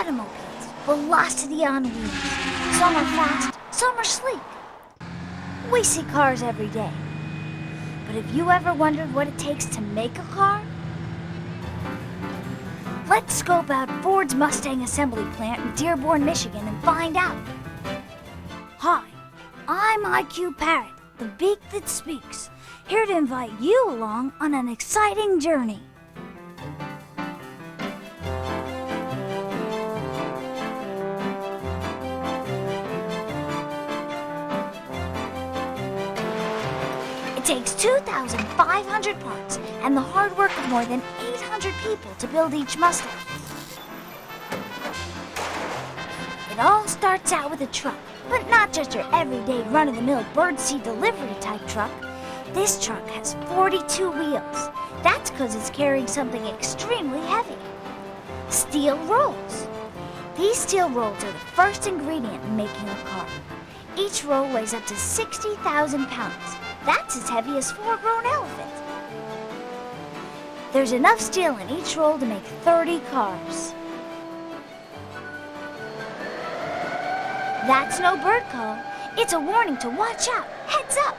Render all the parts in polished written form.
automobiles, velocity on wheels. Some are fast, some are sleek. We see cars every day. But have you ever wondered what it takes to make a car? Let's scope out Ford's Mustang assembly plant in Dearborn, Michigan and find out. Hi, I'm IQ Parrot, the beak that speaks, here to invite you along on an exciting journey. It takes 2,500 parts and the hard work of more than 800 people to build each Mustang. It all starts out with a truck, but not just your everyday run-of-the-mill birdseed delivery type truck. This truck has 42 wheels. That's because it's carrying something extremely heavy. Steel rolls. These steel rolls are the first ingredient in making a car. Each roll weighs up to 60,000 pounds. That's as heavy as 4 grown elephants. There's enough steel in each roll to make 30 cars. That's no bird call. It's a warning to watch out. Heads up!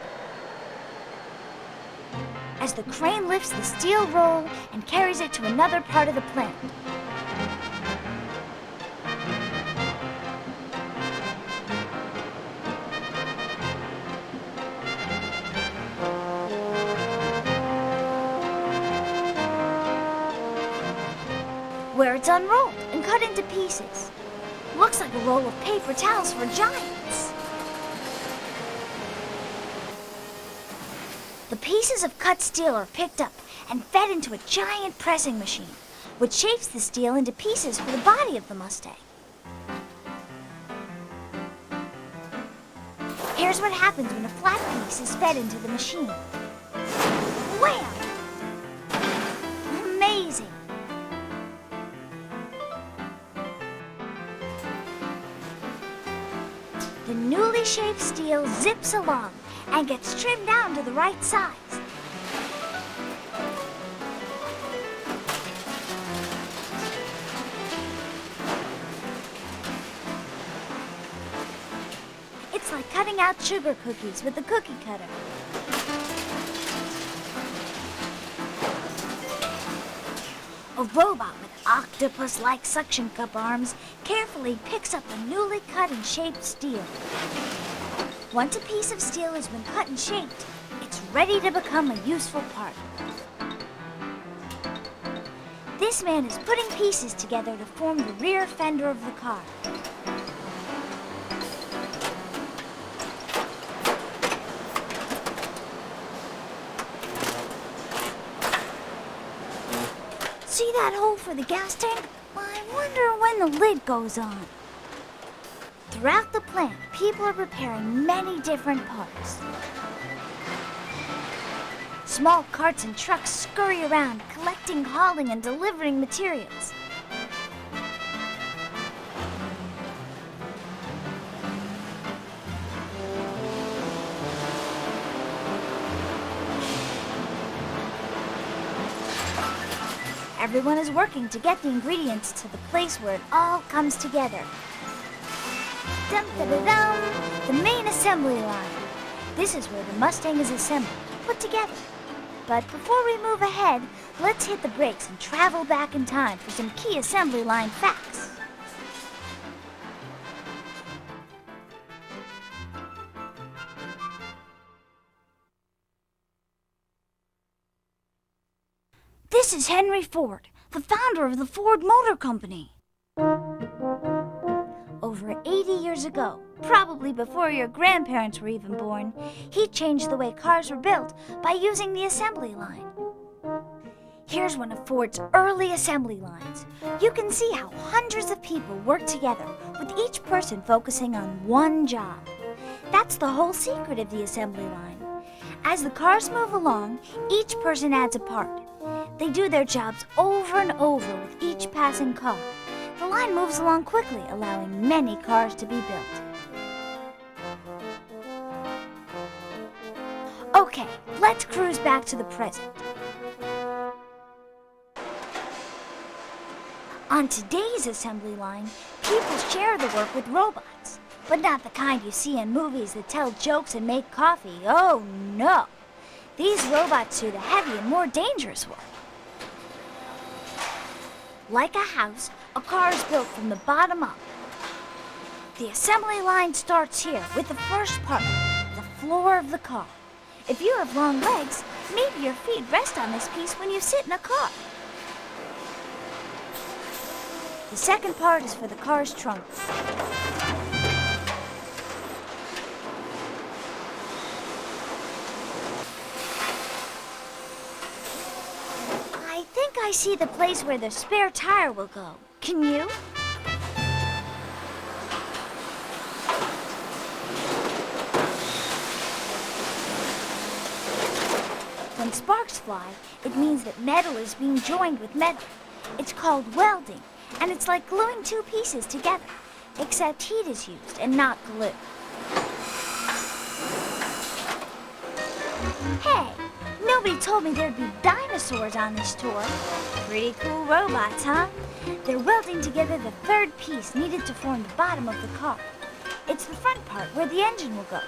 As the crane lifts the steel roll and carries it to another part of the plant. Where it's unrolled and cut into pieces. Looks like a roll of paper towels for giants. The pieces of cut steel are picked up and fed into a giant pressing machine, which shapes the steel into pieces for the body of the Mustang. Here's what happens when a flat piece is fed into the machine. Wham! Amazing! The newly shaped steel zips along and gets trimmed down to the right size. It's like cutting out sugar cookies with a cookie cutter. A robot with octopus-like suction cup arms carefully picks up the newly cut and shaped steel. Once a piece of steel has been cut and shaped, it's ready to become a useful part. This man is putting pieces together to form the rear fender of the car. See that hole for the gas tank? I wonder when the lid goes on. Throughout the plant, people are preparing many different parts. Small carts and trucks scurry around, collecting, hauling, and delivering materials. Everyone is working to get the ingredients to the place where it all comes together. Dum-da-da-dum, the main assembly line. This is where the Mustang is assembled, put together. But before we move ahead, let's hit the brakes and travel back in time for some key assembly line facts. This is Henry Ford, the founder of the Ford Motor Company. Over 80 years ago, probably before your grandparents were even born, he changed the way cars were built by using the assembly line. Here's one of Ford's early assembly lines. You can see how hundreds of people work together, with each person focusing on one job. That's the whole secret of the assembly line. As the cars move along, each person adds a part. They do their jobs over and over with each passing car. The line moves along quickly, allowing many cars to be built. Okay, let's cruise back to the present. On today's assembly line, people share the work with robots, but not the kind you see in movies that tell jokes and make coffee. Oh, no. These robots do the heavy and more dangerous work. Like a house, a car is built from the bottom up. The assembly line starts here with the first part, the floor of the car. If you have long legs, maybe your feet rest on this piece when you sit in a car. The second part is for the car's trunk. I think I see the place where the spare tire will go. Can you? When sparks fly, it means that metal is being joined with metal. It's called welding, and it's like gluing two pieces together, except heat is used and not glue. Hey, nobody told me there'd be dinosaurs on this tour. Pretty cool robots, huh? They're welding together the third piece needed to form the bottom of the car. It's the front part where the engine will go.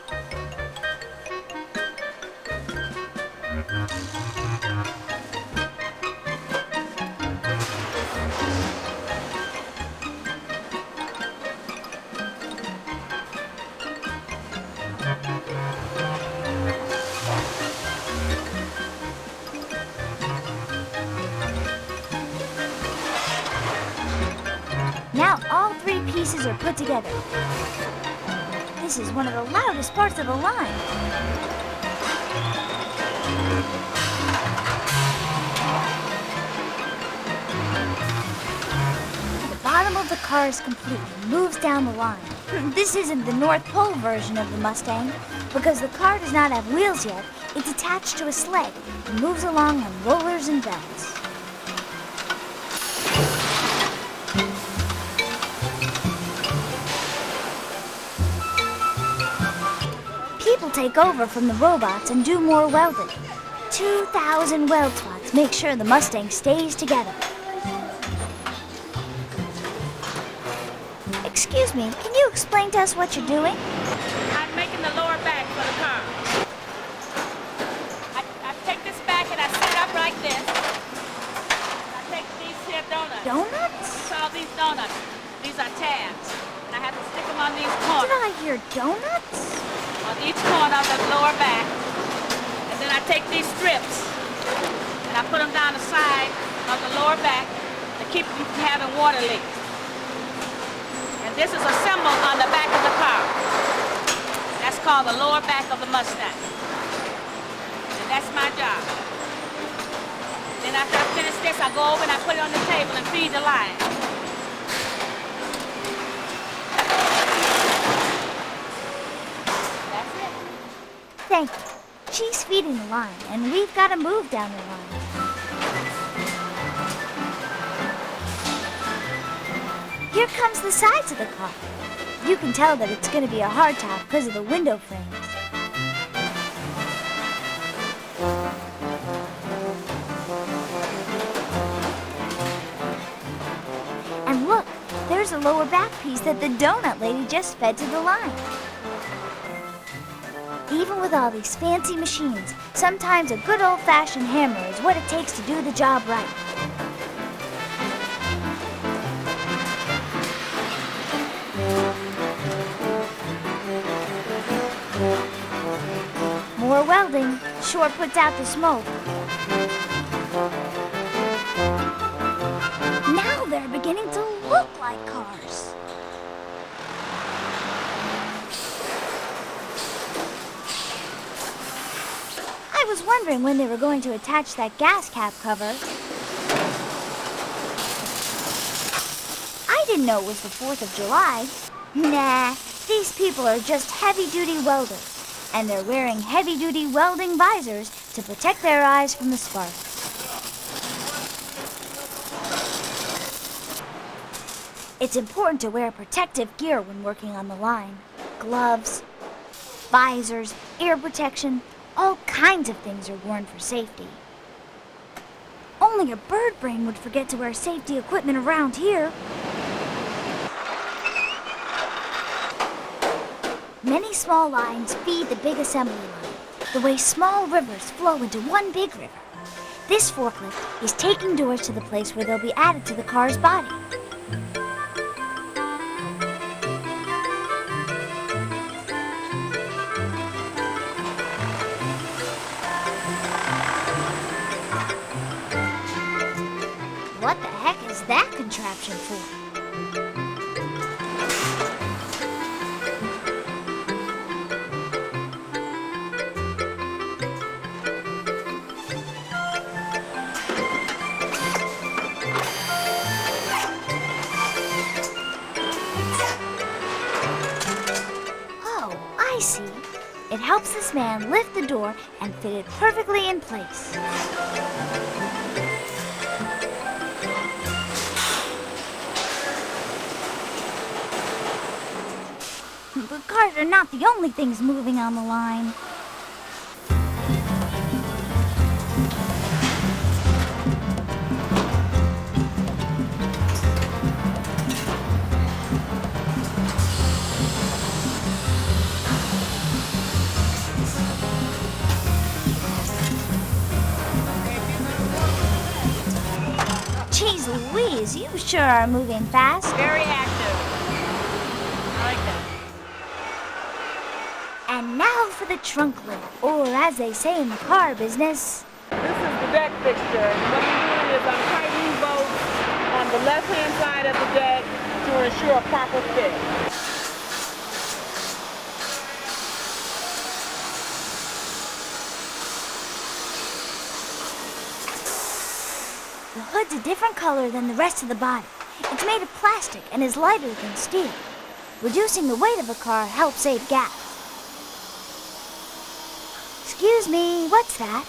Now all three pieces are put together. This is one of the loudest parts of the line. The bottom of the car is complete and moves down the line. This isn't the North Pole version of the Mustang. Because the car does not have wheels yet, it's attached to a sled and moves along on rollers and belts. People take over from the robots and do more welding. 2,000 weld spots make sure the Mustang stays together. Excuse me, can you explain to us what you're doing? I'm making the lower back for the car. I take this back and I set it up like this. I take these here donuts. Donuts? What's all these donuts? These are tabs. And I have to stick them on these corners. Did I hear donuts? On each corner of the lower back. And then I take these strips and I put them down the side of the lower back to keep them from having water leaks. And this is assembled on the back of the car. That's called the lower back of the Mustang. And that's my job. Then after I finish this, I go over and I put it on the table and feed the line. That's it. Thank you. She's feeding the line, and we've got to move down the line. Here comes the sides of the car. You can tell that it's going to be a hard top because of the window frames. And look, there's a lower back piece that the donut lady just fed to the line. Even with all these fancy machines, sometimes a good old-fashioned hammer is what it takes to do the job right. More welding sure puts out the smoke. Now they're beginning to look like cars. I was wondering when they were going to attach that gas cap cover. I didn't know it was the 4th of July. Nah, these people are just heavy-duty welders. And they're wearing heavy-duty welding visors to protect their eyes from the sparks. It's important to wear protective gear when working on the line. Gloves, visors, ear protection, all kinds of things are worn for safety. Only Only a bird brain would forget to wear safety equipment around here. Many small lines feed the big assembly line, the way small rivers flow into one big river. This forklift is taking doors to the place where they'll be added to the car's body. What the heck is that contraption for? Oh, I see. It helps this man lift the door and fit it perfectly in place. But cars are not the only things moving on the line. Jeez Louise, you sure are moving fast. Very active. I like that. And now for the trunk lid, or as they say in the car business. This is the deck fixture. And what I'm doing is I'm tightening bolts on the left-hand side of the deck to ensure a proper fit. The hood's a different color than the rest of the body. It's made of plastic and is lighter than steel. Reducing the weight of a car helps save gas. Excuse me, what's that?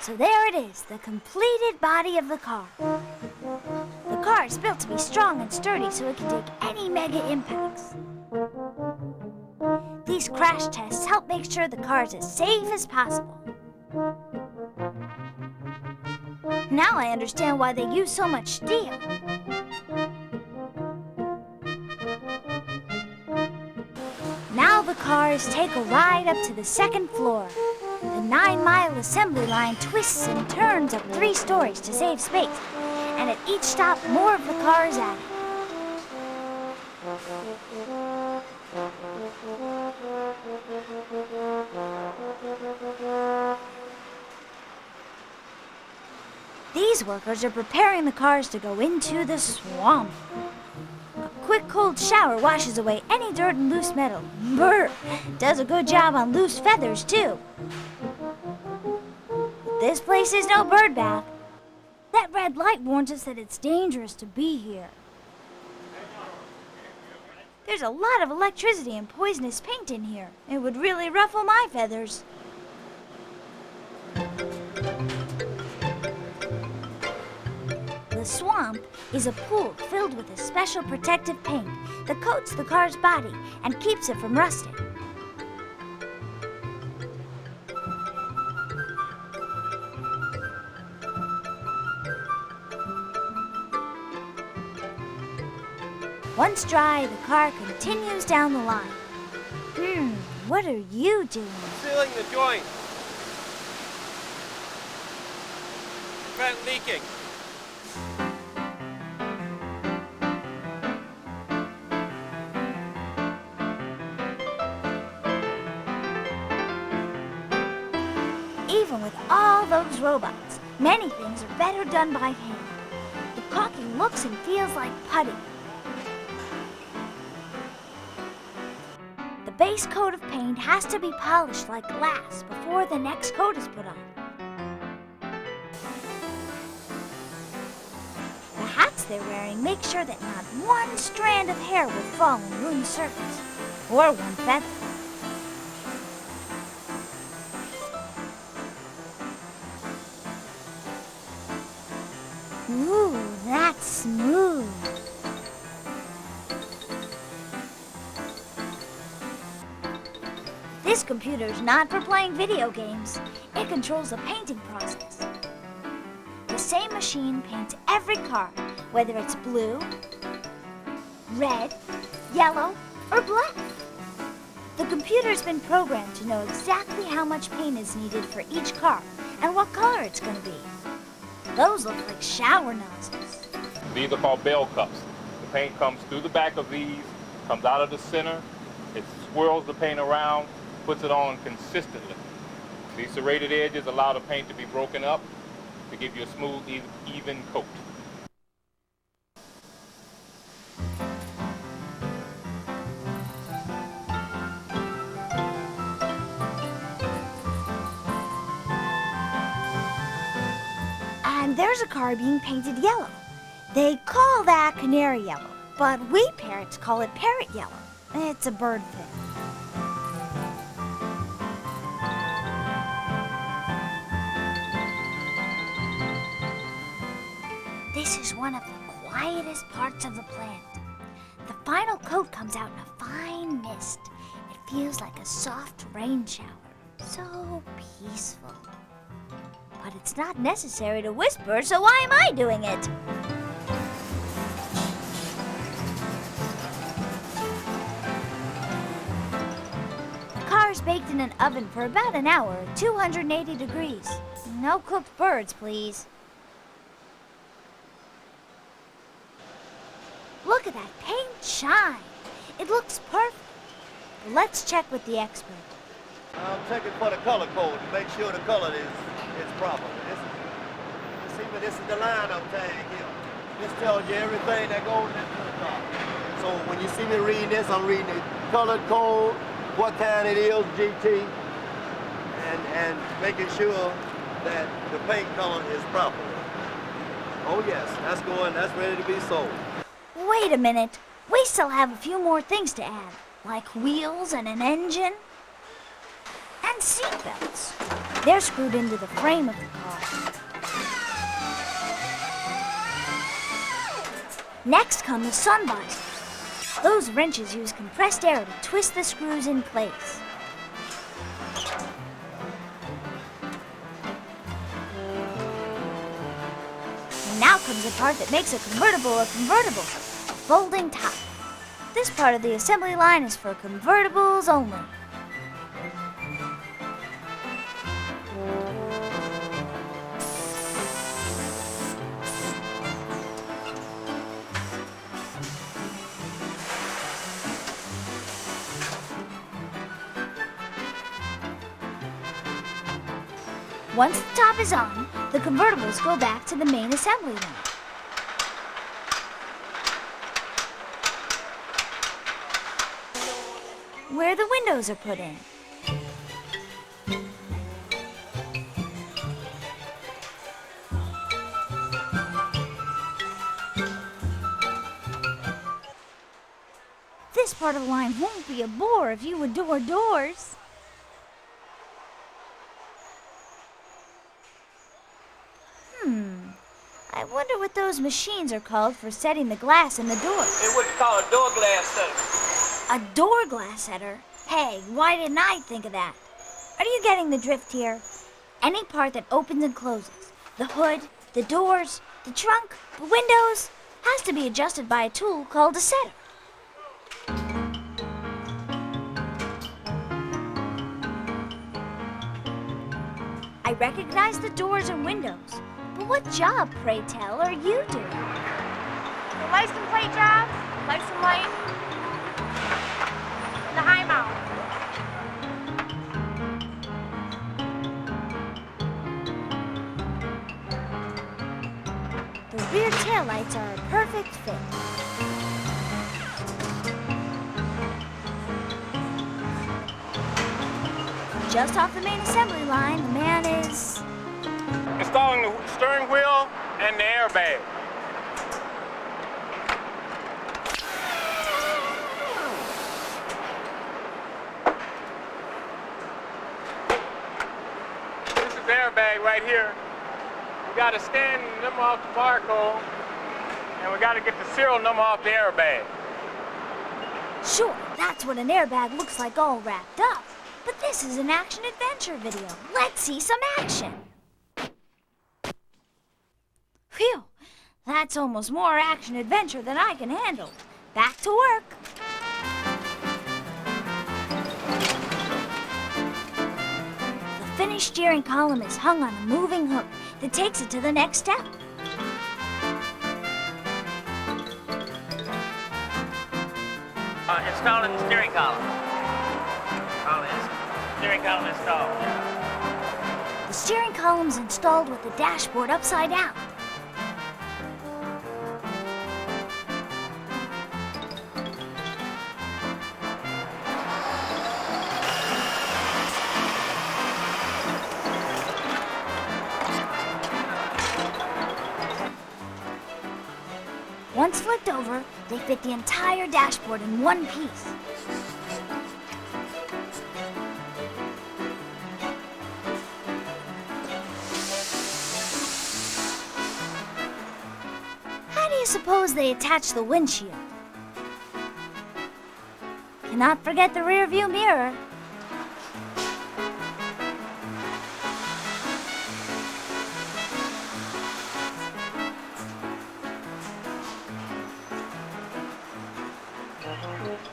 So there it is, the completed body of the car. The car is built to be strong and sturdy so it can take any mega impacts. These crash tests help make sure the car is as safe as possible. Now I understand why they use so much steel. Now the cars take a ride up to the second floor. The 9-mile assembly line twists and turns up 3 stories to save space, and at each stop, more of the car is added. These workers are preparing the cars to go into the swamp. A quick cold shower washes away any dirt and loose metal. Brr! Does a good job on loose feathers, too. This place is no bird bath. That red light warns us that it's dangerous to be here. There's a lot of electricity and poisonous paint in here. It would really ruffle my feathers. The swamp is a pool filled with a special protective paint that coats the car's body and keeps it from rusting. Once dry, the car continues down the line. What are you doing? Sealing the joint. Prevent leaking. Even with all those robots, many things are better done by hand. The caulking looks and feels like putty. The base coat of paint has to be polished like glass before the next coat is put on. The hats they're wearing make sure that not one strand of hair will fall and ruin the surface. or one feather. Ooh, that's smooth. This computer's not for playing video games. It controls the painting process. The same machine paints every car, whether it's blue, red, yellow, or black. The computer's been programmed to know exactly how much paint is needed for each car and what color it's going to be. Those look like shower nozzles. These are called bell cups. The paint comes through the back of these, comes out of the center, it swirls the paint around, puts it on consistently. These serrated edges allow the paint to be broken up to give you a smooth, even coat. And there's a car being painted yellow. They call that canary yellow, but we parrots call it parrot yellow. It's a bird thing. This is one of the quietest parts of the plant. The final coat comes out in a fine mist. It feels like a soft rain shower. So peaceful. But it's not necessary to whisper, so why am I doing it? The car is baked in an oven for about an hour at 280 degrees. No cooked birds, please. Look at that paint shine. It looks perfect. Let's check with the expert. I'm checking for the color code to make sure the color is proper. This is the line I'm tagging here. This tells you everything that goes into the car. So when you see me reading this, I'm reading the color code, what kind it is, GT, and making sure that the paint color is proper. Oh yes, that's ready to be sold. Wait a minute. We still have a few more things to add, like wheels and an engine. And seat belts. They're screwed into the frame of the car. Next come the sun visors. Those wrenches use compressed air to twist the screws in place. And now comes the part that makes a convertible, a folding top. This part of the assembly line is for convertibles only. Once the top is on, the convertibles go back to the main assembly line. Where the windows are put in. This part of the line won't be a bore if you adore doors. I wonder what those machines are called for setting the glass in the door. It's what you call a door glass setter. A door glass setter? Hey, why didn't I think of that? Are you getting the drift here? Any part that opens and closes, the hood, the doors, the trunk, the windows, has to be adjusted by a tool called a setter. I recognize the doors and windows, but what job, pray tell, are you doing? The license plate jobs, license plate, and the high mount. The rear taillights are a perfect fit. Just off the main assembly line, the man is Installing the steering wheel and the airbag. airbag right here. We got to scan the number off the barcode, and we got to get the serial number off the airbag. Sure, that's what an airbag looks like all wrapped up. But this is an action-adventure video. Let's see some action. Phew, that's almost more action-adventure than I can handle. Back to work. The finished steering column is hung on a moving hook that takes it to the next step. Installing the steering column. Steering column installed. The steering column's installed with the dashboard upside down. Once flipped over, they fit the entire dashboard in one piece. How do you suppose they attach the windshield? Cannot forget the rear view mirror.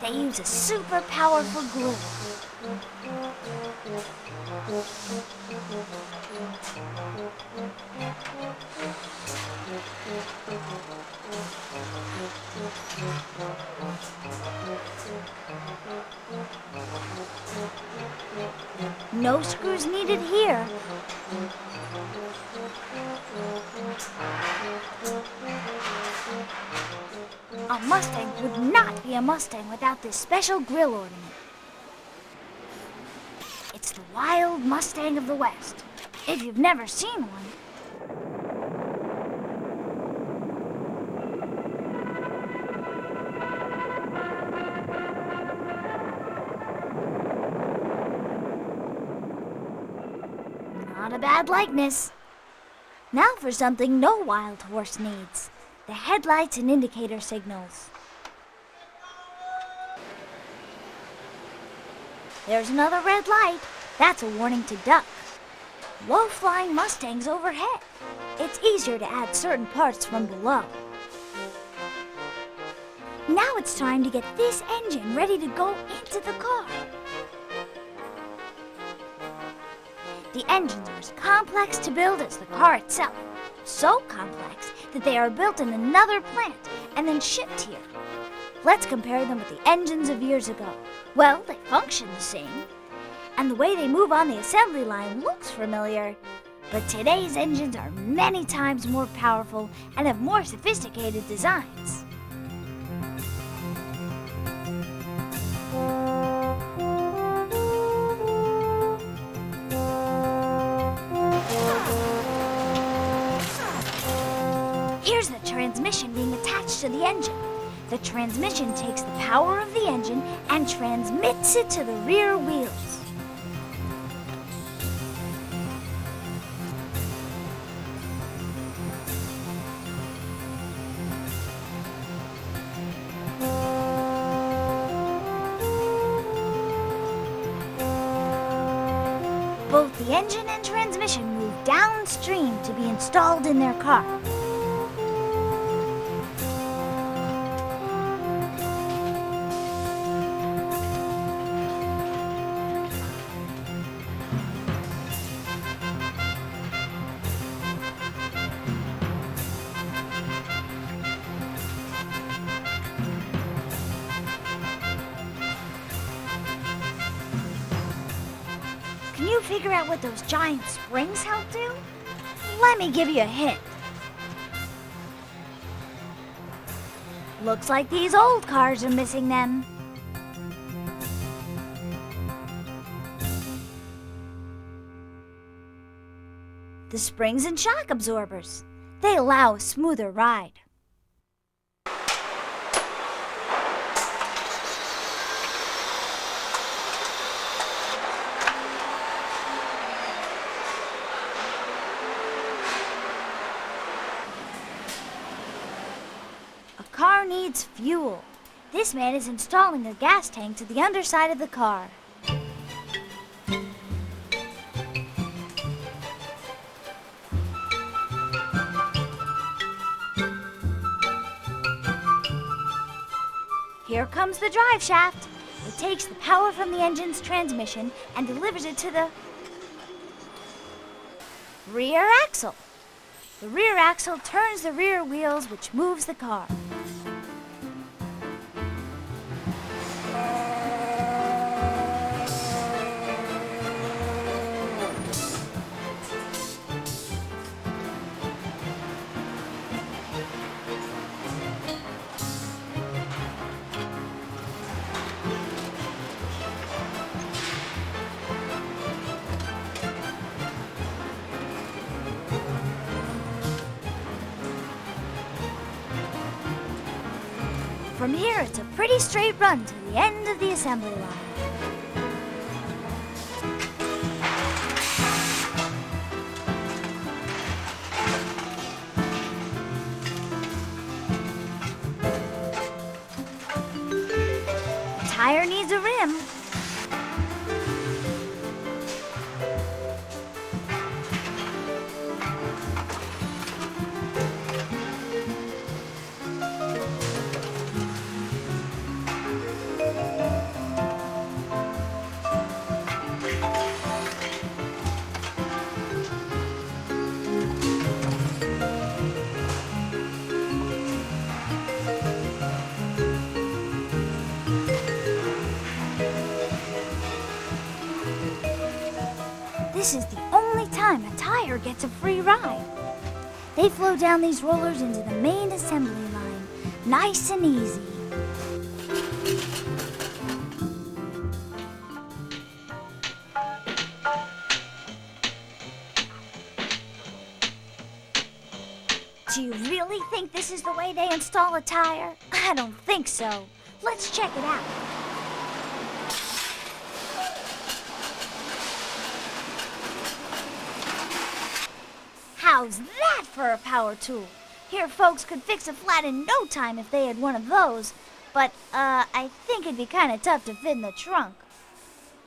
They use a super powerful glue. No screws needed here. A Mustang would not be a Mustang without this special grille ornament. It's the wild Mustang of the West. If you've never seen one, not a bad likeness. Now for something no wild horse needs. The headlights and indicator signals. There's another red light. That's a warning to duck. Low-flying Mustangs overhead. It's easier to add certain parts from below. Now it's time to get this engine ready to go into the car. The engines are as complex to build as the car itself. So complex that they are built in another plant and then shipped here. Let's compare them with the engines of years ago. Well, they function the same, and the way they move on the assembly line looks familiar. But today's engines are many times more powerful and have more sophisticated designs. Here's the transmission being attached to the engine. The transmission takes the power of the engine and transmits it to the rear wheels. Both the engine and transmission move downstream to be installed in their car. Can you figure out what those giant springs help do? Let me give you a hint. Looks like these old cars are missing them. The springs and shock absorbers. They allow a smoother ride. needs fuel. This man is installing a gas tank to the underside of the car. Here comes the drive shaft. It takes the power from the engine's transmission and delivers it to the rear axle. The rear axle turns the rear wheels, which moves the car. From here, it's a pretty straight run to the end of the assembly line. The tire needs a rim. This is the only time a tire gets a free ride. They flow down these rollers into the main assembly line, nice and easy. Do you really think this is the way they install a tire? I don't think so. Let's check it out. How's that for a power tool? Here, folks could fix a flat in no time if they had one of those, but I think it'd be kind of tough to fit in the trunk.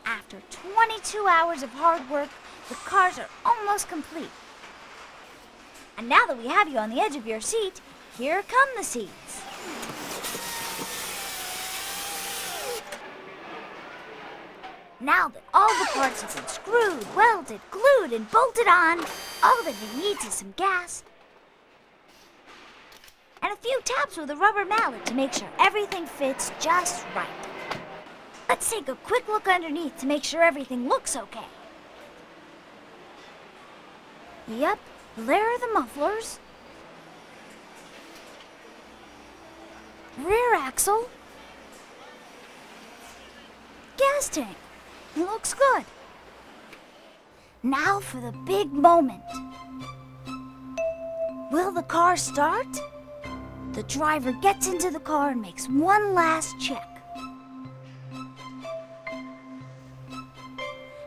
After 22 hours of hard work, the cars are almost complete. And now that we have you on the edge of your seat, here come the seats. Now that all the parts have been screwed, welded, glued, and bolted on, all that it needs is some gas and a few taps with a rubber mallet to make sure everything fits just right. Let's take a quick look underneath to make sure everything looks okay. Yep, there are the mufflers, rear axle, gas tank. It looks good. Now for the big moment. Will the car start? The driver gets into the car and makes one last check.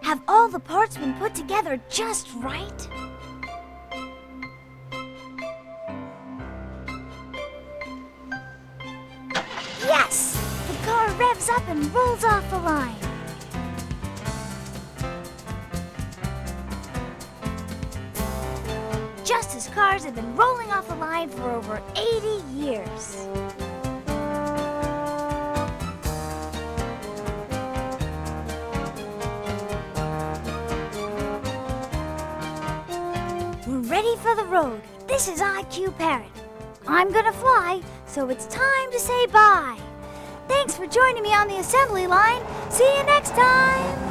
Have all the parts been put together just right? Yes! The car revs up and rolls off the line. Just as cars have been rolling off the line for over 80 years. We're ready for the road. This is IQ Parrot. I'm gonna fly, so it's time to say bye. Thanks for joining me on the assembly line. See you next time.